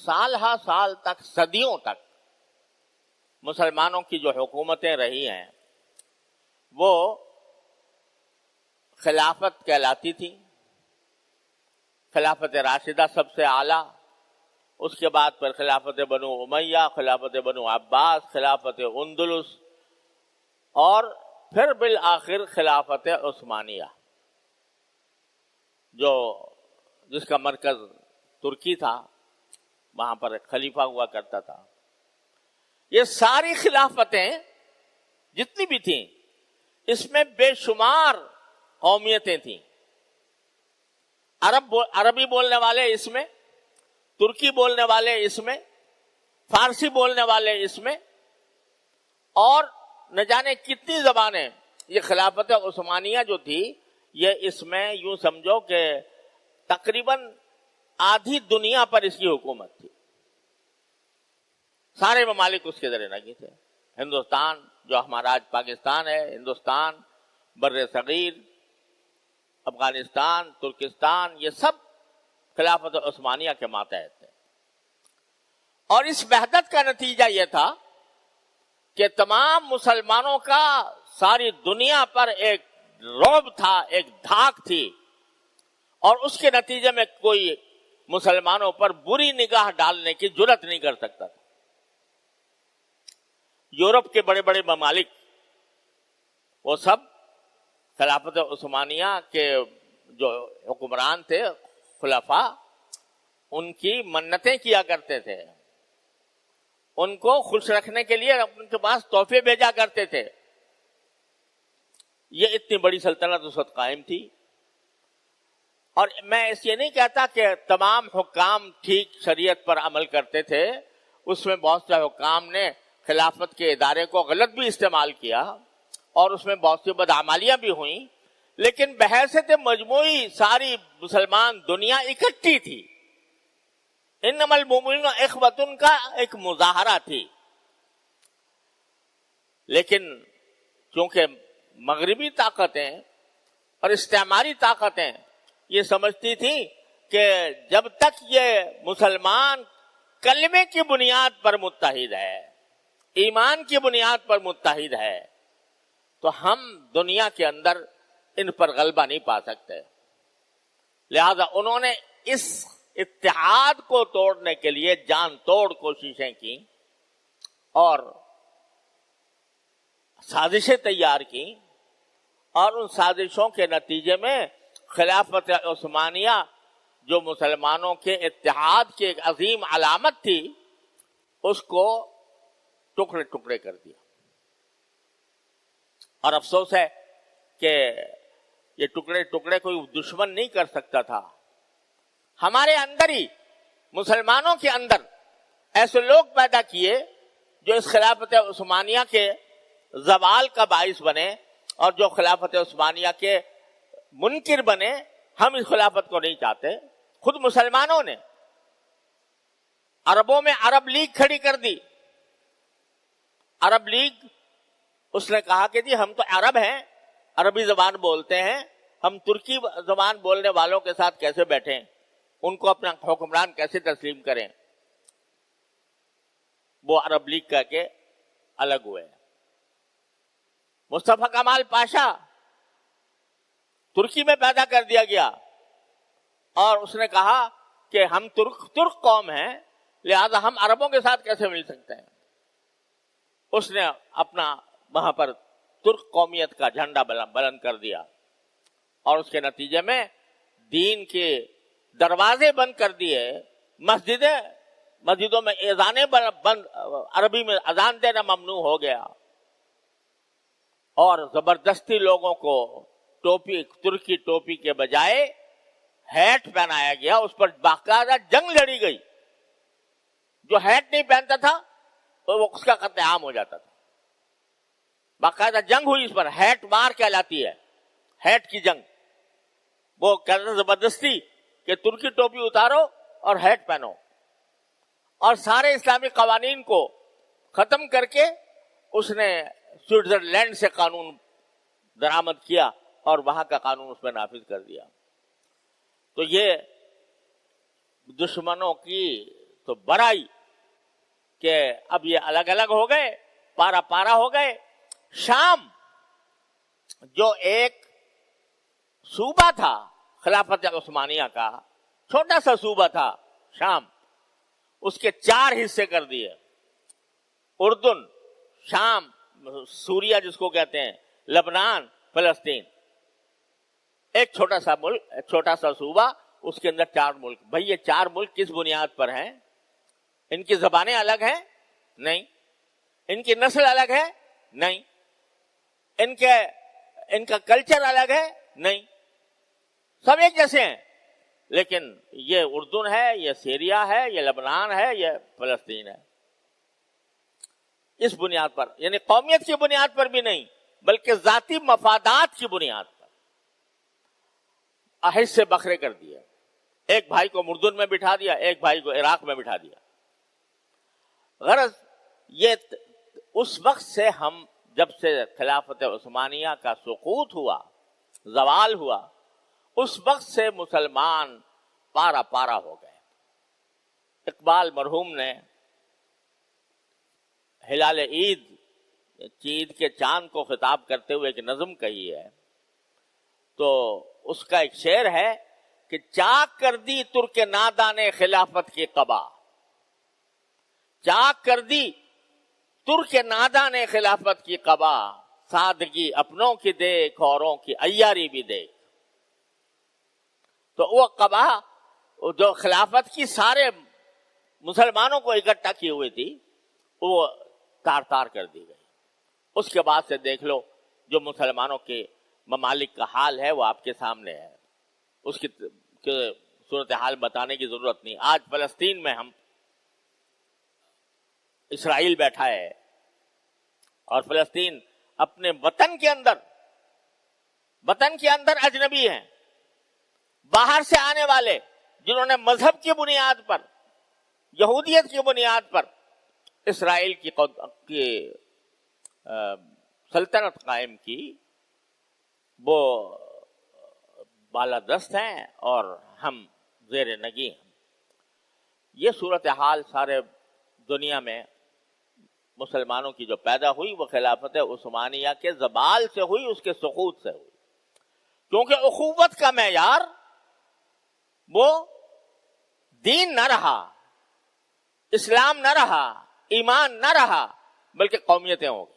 سال ہا سال تک، صدیوں تک مسلمانوں کی جو حکومتیں رہی ہیں وہ خلافت کہلاتی تھی. خلافت راشدہ سب سے اعلیٰ، اس کے بعد پھر خلافت بنو امیہ، خلافت بنو عباس، خلافت اندلس، اور پھر بالآخر خلافت عثمانیہ جس کا مرکز ترکی تھا، وہاں پر ایک خلیفہ ہوا کرتا تھا. یہ ساری خلافتیں جتنی بھی تھیں اس میں بے شمار قومیتیں تھیں. عربی بولنے والے اس میں، ترکی بولنے والے اس میں، فارسی بولنے والے اس میں، اور نہ جانے کتنی زبانیں. یہ خلافت عثمانیہ جو تھی یہ اس میں یوں سمجھو کہ تقریباً آدھی دنیا پر اس کی حکومت تھی. سارے ممالک اس کے ذریعے لگی تھے. ہندوستان جو ہمارا آج پاکستان ہے، ہندوستان، بر صغیر، افغانستان، ترکستان، یہ سب خلافت عثمانیہ کے ماتحت تھے. اور اس وحدت کا نتیجہ یہ تھا کہ تمام مسلمانوں کا ساری دنیا پر ایک رعب تھا، ایک دھاک تھی، اور اس کے نتیجے میں کوئی مسلمانوں پر بری نگاہ ڈالنے کی جرات نہیں کر سکتا تھا. یورپ کے بڑے بڑے ممالک وہ سب خلافت عثمانیہ کے جو حکمران تھے، خلفاء، ان کی منتیں کیا کرتے تھے، ان کو خوش رکھنے کے لیے ان کے پاس تحفے بھیجا کرتے تھے. یہ اتنی بڑی سلطنت اس وقت قائم تھی. اور میں اس یہ نہیں کہتا کہ تمام حکام ٹھیک شریعت پر عمل کرتے تھے، اس میں بہت سے حکام نے خلافت کے ادارے کو غلط بھی استعمال کیا اور اس میں بہت سی بدعمالیاں بھی ہوئیں، لیکن بحیثیت مجموعی ساری مسلمان دنیا اکٹھی تھی. انما المؤمنون اخوۃ کا ایک مظاہرہ تھی. لیکن چونکہ مغربی طاقتیں اور استعماری طاقتیں یہ سمجھتی تھیں کہ جب تک یہ مسلمان کلمے کی بنیاد پر متحد ہے، ایمان کی بنیاد پر متحد ہے، تو ہم دنیا کے اندر ان پر غلبہ نہیں پا سکتے. لہذا انہوں نے اس اتحاد کو توڑنے کے لیے جان توڑ کوششیں کی اور سازشیں تیار کی، اور ان سازشوں کے نتیجے میں خلافت عثمانیہ جو مسلمانوں کے اتحاد کی ایک عظیم علامت تھی، اس کو ٹکڑے ٹکڑے کر دیا. اور افسوس ہے کہ یہ ٹکڑے ٹکڑے کوئی دشمن نہیں کر سکتا تھا. ہمارے اندر ہی، مسلمانوں کے اندر ایسے لوگ پیدا کیے جو اس خلافت عثمانیہ کے زوال کا باعث بنے اور جو خلافت عثمانیہ کے منکر بنے. ہم اس خلافت کو نہیں چاہتے. خود مسلمانوں نے عربوں میں عرب لیگ کھڑی کر دی. عرب لیگ، اس نے کہا کہ جی ہم تو عرب ہیں، عربی زبان بولتے ہیں، ہم ترکی زبان بولنے والوں کے ساتھ کیسے بیٹھیں، ان کو اپنا حکمران کیسے تسلیم کریں. وہ عرب لیگ کہہ کے الگ ہوئے. مصطفیٰ کمال پاشا ترکی میں پیدا کر دیا گیا اور اس نے کہا کہ ہم ترک قوم ہیں، لہذا ہم عربوں کے ساتھ کیسے مل سکتے ہیں. اس نے اپنا وہاں پر ترک قومیت کا جھنڈا بلند کر دیا اور اس کے نتیجے میں دین کے دروازے بند کر دیے. مسجدوں میں اذانیں بند، عربی میں اذان دینا ممنوع ہو گیا اور زبردستی لوگوں کو ٹوپی، ترکی ٹوپی کے بجائے ہیٹ پہنایا گیا. اس پر باقاعدہ جنگ لڑی گئی. جو ہیٹ نہیں پہنتا تھا تو وہ اس کا قتل عام ہو جاتا تھا. باقاعدہ جنگ ہوئی اس پر. ہیٹ مار کہلاتی ہے، ہیٹ کی جنگ. وہ کہتے زبردستی کہ ترکی ٹوپی اتارو اور ہیٹ پہنو، اور سارے اسلامی قوانین کو ختم کر کے اس نے سوئٹزرلینڈ سے قانون درآمد کیا اور وہاں کا قانون اس میں نافذ کر دیا. تو یہ دشمنوں کی تو برائی کہ اب یہ الگ الگ ہو گئے، پارا پارا ہو گئے. شام جو ایک صوبہ تھا خلافت عثمانیہ کا، چھوٹا سا صوبہ تھا شام، اس کے 4 حصے کر دیے. اردن، شام، سوریا جس کو کہتے ہیں، لبنان، فلسطین. ایک چھوٹا سا ملک، چھوٹا سا صوبہ، اس کے اندر 4 ملک. بھئی یہ 4 ملک کس بنیاد پر ہیں؟ ان کی زبانیں الگ ہیں؟ نہیں. ان کی نسل الگ ہے؟ نہیں. ان کا کلچر الگ ہے؟ نہیں. سب ایک جیسے ہیں. لیکن یہ اردن ہے، یہ سیریا ہے، یہ لبنان ہے، یہ فلسطین ہے. اس بنیاد پر، یعنی قومیت کی بنیاد پر بھی نہیں، بلکہ ذاتی مفادات کی بنیاد پر حصے بکھرے کر دیے. ایک بھائی کو اردن میں بٹھا دیا، ایک بھائی کو عراق میں بٹھا دیا. غرض یہ اس وقت سے ہم، جب سے خلافت عثمانیہ کا سقوط ہوا، زوال ہوا، اس وقت سے مسلمان پارا پارا ہو گئے. اقبال مرحوم نے ہلال عید کے چاند کو خطاب کرتے ہوئے ایک نظم کہی ہے. تو اس کا ایک شعر ہے کہ چاک کر دی ترک نادان خلافت کی قبا، چاک کر دی ترک نادان خلافت کی قبا، سادگی اپنوں کی دیکھ اوروں کی عیاری بھی دیکھ. تو وہ قبا جو خلافت کی سارے مسلمانوں کو اکٹھا کی ہوئی تھی، وہ تار تار کر دی گئی. اس کے بعد سے دیکھ لو جو مسلمانوں کے ممالک کا حال ہے وہ آپ کے سامنے ہے. اس کی صورتحال بتانے کی ضرورت نہیں. آج فلسطین میں ہم، اسرائیل بیٹھا ہے اور فلسطین اپنے وطن کے اندر اجنبی ہیں، باہر سے آنے والے جنہوں نے مذہب کی بنیاد پر، یہودیت کی بنیاد پر اسرائیل کی سلطنت قائم کی، وہ بالادست ہیں اور ہم زیر نگی ہیں. یہ صورتحال سارے دنیا میں مسلمانوں کی جو پیدا ہوئی وہ خلافت عثمانیہ کے زوال سے ہوئی، اس کے سقوط سے ہوئی. کیونکہ اخوت کا معیار وہ دین نہ رہا، اسلام نہ رہا، ایمان نہ رہا، بلکہ قومیتیں ہو گئی.